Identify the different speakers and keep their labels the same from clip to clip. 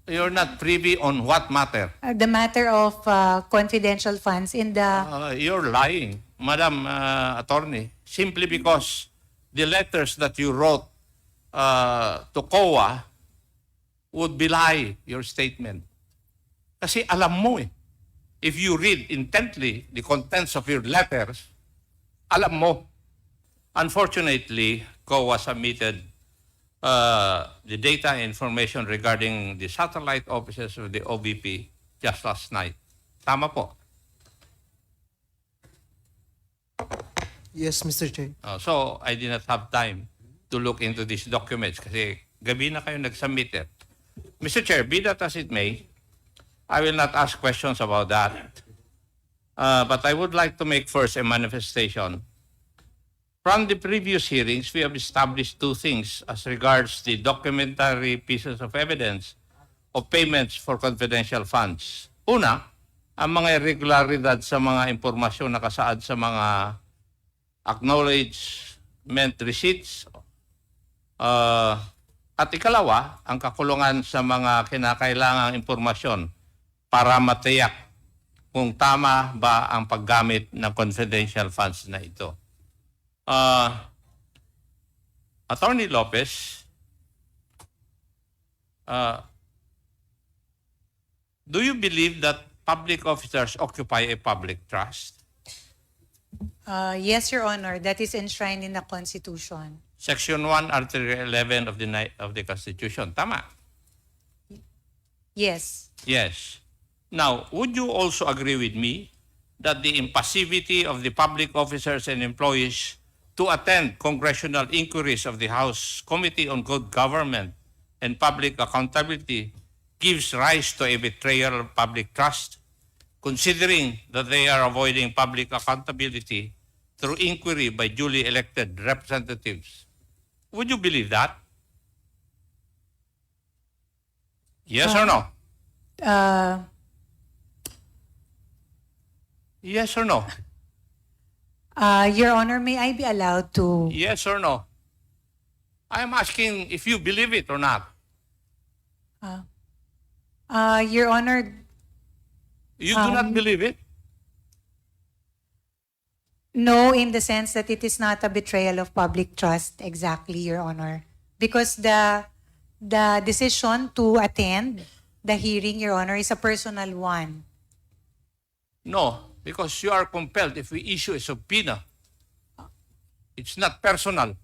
Speaker 1: You're not privy on what matter?
Speaker 2: The matter of confidential funds in the...
Speaker 1: You're lying, Madam Attorney, simply because the letters that you wrote to COA would belie your statement. Kasi alam mo eh, if you read intently the contents of your letters, alam mo. Unfortunately, COA submitted the data and information regarding the satellite offices of the OVP just last night. Tama po.
Speaker 3: Yes, Mr. Chair.
Speaker 1: So, I did not have time to look into these documents kasi gabi na kayo nag-submit it. Mr. Chair, be that as it may, I will not ask questions about that. But I would like to make first a manifestation. From the previous hearings, we have established two things as regards the documentary pieces of evidence of payments for confidential funds. Una, ang mga irregularidad sa mga impormasyon na nakasaad sa mga acknowledgement receipts. At ikalawa, ang kakulungan sa mga kinakailangang impormasyon para matiyak kung tama ba ang paggamit ng confidential funds na ito. Attorney Lopez, do you believe that public officers occupy a public trust?
Speaker 2: Yes, Your Honor, that is enshrined in the Constitution.
Speaker 1: Section 1, Article 11 of the Constitution. Tama?
Speaker 2: Yes.
Speaker 1: Yes. Now, would you also agree with me that the impassivity of the public officers and employees to attend congressional inquiries of the House Committee on Good Government and Public Accountability gives rise to a betrayal of public trust, considering that they are avoiding public accountability through inquiry by duly elected representatives? Would you believe that? Yes or no? Yes or no?
Speaker 2: Your Honor, may I be allowed to...
Speaker 1: Yes or no? I am asking if you believe it or not.
Speaker 2: Your Honor,
Speaker 1: You do not believe it?
Speaker 2: no, in the sense that it is not a betrayal of public trust, exactly, Your Honor. Because the decision to attend the hearing, Your Honor, is a personal one.
Speaker 1: No, because you are compelled if we issue a subpoena. It's not personal.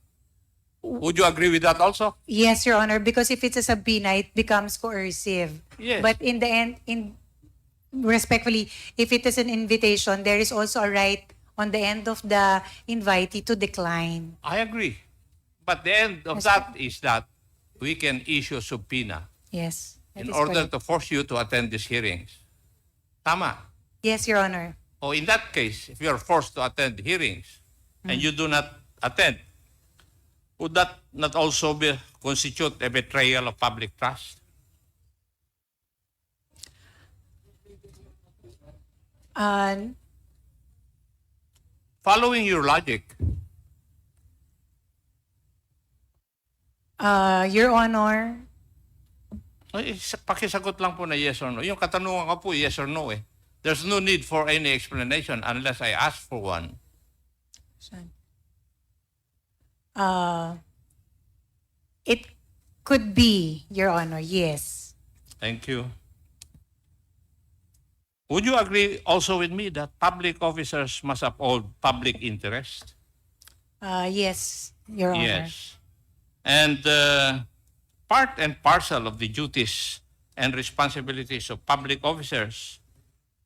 Speaker 1: Would you agree with that also?
Speaker 2: Yes, Your Honor, because if it's a subpoena, it becomes coercive.
Speaker 1: Yes.
Speaker 2: But in the end, respectfully, if it is an invitation, there is also a right on the end of the invitee to decline.
Speaker 1: I agree. But the end of that is that we can issue a subpoena
Speaker 2: Yes. that
Speaker 1: in
Speaker 2: is
Speaker 1: order
Speaker 2: correct.
Speaker 1: to force you to attend these hearings. Tama.
Speaker 2: Yes, Your Honor.
Speaker 1: O in that case, if you are forced to attend hearings and you do not attend, would that not also constitute a betrayal of public trust? Following your logic,
Speaker 2: Your Honor,
Speaker 1: pakisagot lang po na yes or no. Yung katanungan ko po, yes or no eh. There's no need for any explanation unless I ask for one.
Speaker 2: it could be, Your Honor, yes.
Speaker 1: Thank you. Would you agree also with me that public officers must uphold public interest?
Speaker 2: Yes, Your Honor.
Speaker 1: Yes. And part and parcel of the duties and responsibilities of public officers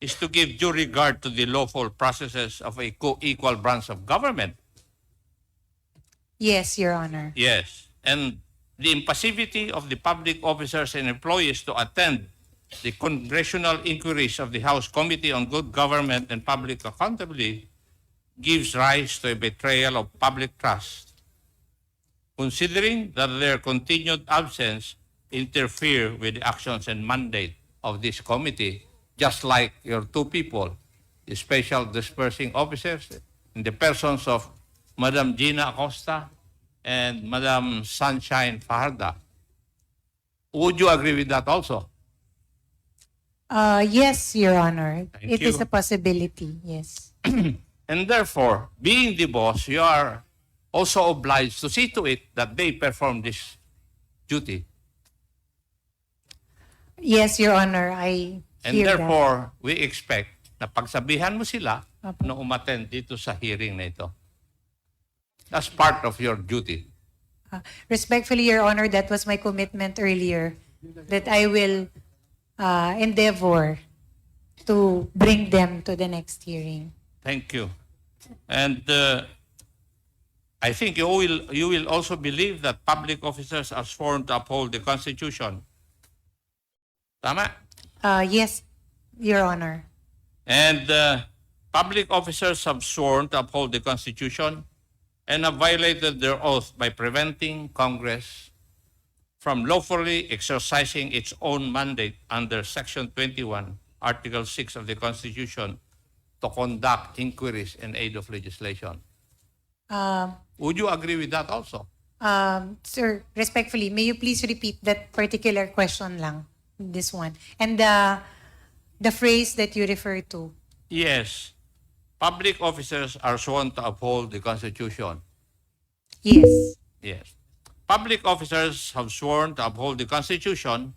Speaker 1: is to give due regard to the lawful processes of a co-equal branch of government.
Speaker 2: Yes, Your Honor.
Speaker 1: Yes. And the impassivity of the public officers and employees to attend the congressional inquiries of the House Committee on Good Government and Public Accountability gives rise to a betrayal of public trust, considering that their continued absence interfere with the actions and mandate of this committee, just like your two people, the special dispersing officers, in the persons of Madam Gina Acosta and Madam Sunshine Fajarda. Would you agree with that also?
Speaker 2: Yes, Your Honor.
Speaker 1: Thank
Speaker 2: It is
Speaker 1: you.
Speaker 2: a possibility, yes.
Speaker 1: And therefore, being the boss, you are also obliged to see to it that they perform this duty.
Speaker 2: Yes, Your Honor, I
Speaker 1: And
Speaker 2: hear that.
Speaker 1: therefore, we expect na pagsabihan mo sila
Speaker 2: Opo.
Speaker 1: na umattend dito sa hearing na ito. That's part of your duty.
Speaker 2: Respectfully, Your Honor, that was my commitment earlier, that I will endeavor to bring them to the next hearing.
Speaker 1: Thank you. And I think you will also believe that public officers are sworn to uphold the Constitution. Tama?
Speaker 2: Yes, Your Honor.
Speaker 1: And public officers have sworn to uphold the Constitution and have violated their oath by preventing Congress from lawfully exercising its own mandate under Section 21, Article 6 of the Constitution to conduct inquiries in aid of legislation. Would you agree with that also?
Speaker 2: Sir, respectfully, may you please repeat that particular question lang, this one, and the phrase that you refer to?
Speaker 1: Yes. Public officers are sworn to uphold the Constitution.
Speaker 2: Yes.
Speaker 1: Yes. Public officers have sworn to uphold the Constitution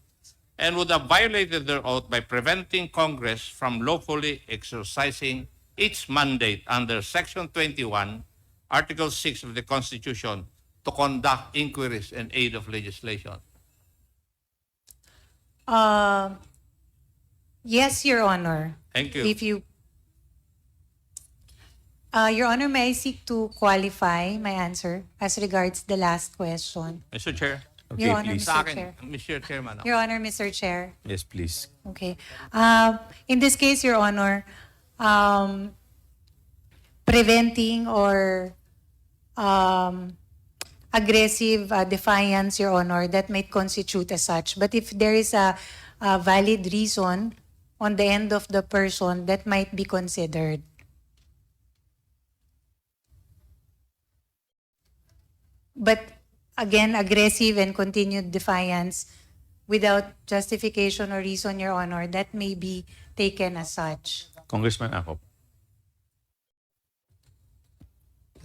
Speaker 1: and would have violated their oath by preventing Congress from lawfully exercising its mandate under Section 21, Article 6 of the Constitution to conduct inquiries in aid of legislation.
Speaker 2: Yes, Your Honor.
Speaker 1: Thank you.
Speaker 2: If you, Your Honor, may I seek to qualify my answer as regards the last question?
Speaker 1: Mr. Chair.
Speaker 3: Okay,
Speaker 2: Your Honor,
Speaker 3: please.
Speaker 1: Sa
Speaker 2: Mr.
Speaker 1: akin,
Speaker 2: Chair.
Speaker 1: Mr. Chairman.
Speaker 2: Your Honor, Mr. Chair.
Speaker 3: Yes, please.
Speaker 2: Okay. In this case, Your Honor, preventing or aggressive defiance, Your Honor, that might constitute as such. But if there is a valid reason on the end of the person, that might be considered. But again, aggressive and continued defiance without justification or reason, Your Honor, that may be taken as such.
Speaker 3: Congressman Akop.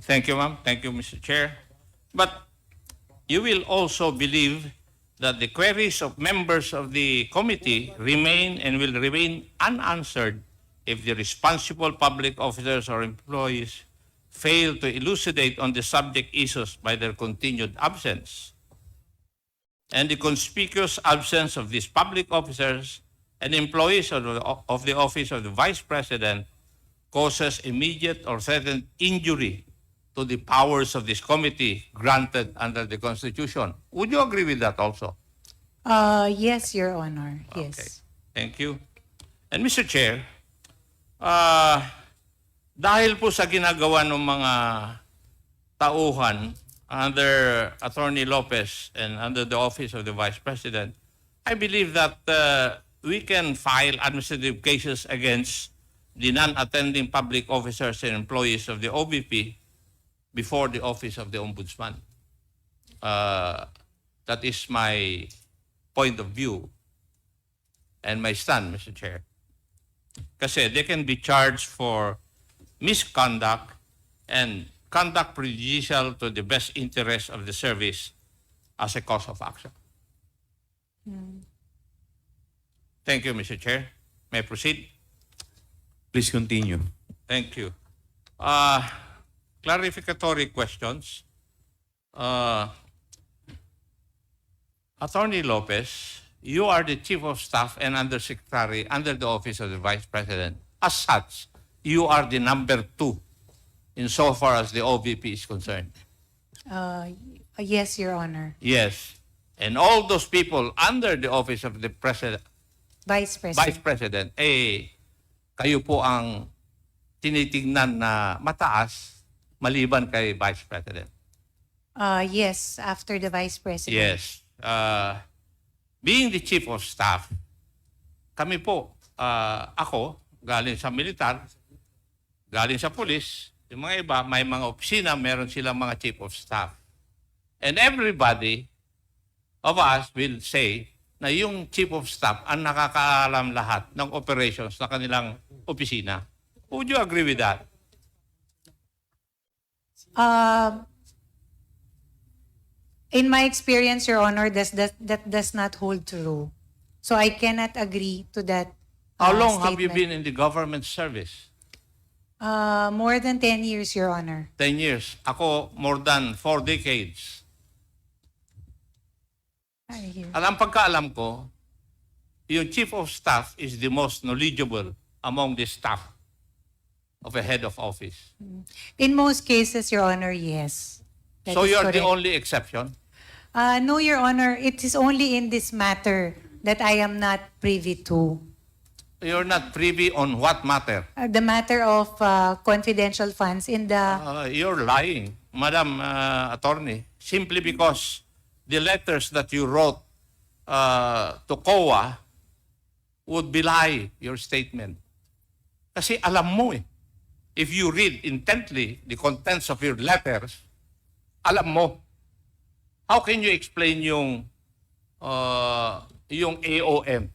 Speaker 1: Thank you, ma'am. Thank you, Mr. Chair. But you will also believe that the queries of members of the committee remain and will remain unanswered if the responsible public officers or employees fail to elucidate on the subject issues by their continued absence. And the conspicuous absence of these public officers and employees of the Office of the Vice President causes immediate or threatened injury to the powers of this committee granted under the Constitution. Would you agree with that also?
Speaker 2: Yes, Your Honor.
Speaker 1: Okay.
Speaker 2: Yes.
Speaker 1: Thank you. And Mr. Chair, dahil po sa ginagawa ng mga tauhan under Attorney Lopez and under the Office of the Vice President, I believe that we can file administrative cases against the non-attending public officers and employees of the OVP before the Office of the Ombudsman. That is my point of view and my stand, Mr. Chair. Kasi they can be charged for misconduct and conduct prejudicial to the best interest of the service as a cause of action. Thank you, Mr. Chair. May I proceed?
Speaker 3: Please continue.
Speaker 1: Thank you. Clarificatory questions. Attorney Lopez, you are the Chief of Staff and Undersecretary under the Office of the Vice President. As such, you are the number 2 insofar as the OVP is concerned.
Speaker 2: Yes, Your Honor.
Speaker 1: Yes. And all those people under the Office of the President,
Speaker 2: Vice President.
Speaker 1: Vice President, kayo po ang tinitingnan na mataas maliban kay Vice President.
Speaker 2: Yes, after the Vice President.
Speaker 1: Yes. Being the Chief of Staff, kami po, ako, galing sa militar, galing sa pulis, yung mga iba, may mga opisina, meron silang mga Chief of Staff. And everybody of us will say na yung chief of staff ang nakakaalam lahat ng operations ng kanilang opisina. Would you agree with that?
Speaker 2: In my experience, Your Honor, that does not hold true. So I cannot agree to that.
Speaker 1: How long have you
Speaker 2: statement.
Speaker 1: been in the government service?
Speaker 2: More than 10 years, Your Honor.
Speaker 1: 10 years. Ako, more than 4 decades.
Speaker 2: I hear.
Speaker 1: At ang pagkaalam ko, yung chief of staff is the most knowledgeable among the staff of a head of office.
Speaker 2: In most cases, Your Honor, yes. That
Speaker 1: So
Speaker 2: is
Speaker 1: you're the
Speaker 2: correct.
Speaker 1: only exception?
Speaker 2: No, Your Honor, it is only in this matter that I am not privy to.
Speaker 1: You're not privy on what matter?
Speaker 2: The matter of confidential funds in the...
Speaker 1: You're lying, Madam Attorney, simply because the letters that you wrote to COA would belie your statement. Kasi alam mo eh. If you read intently the contents of your letters, alam mo. How can you explain yung AOM?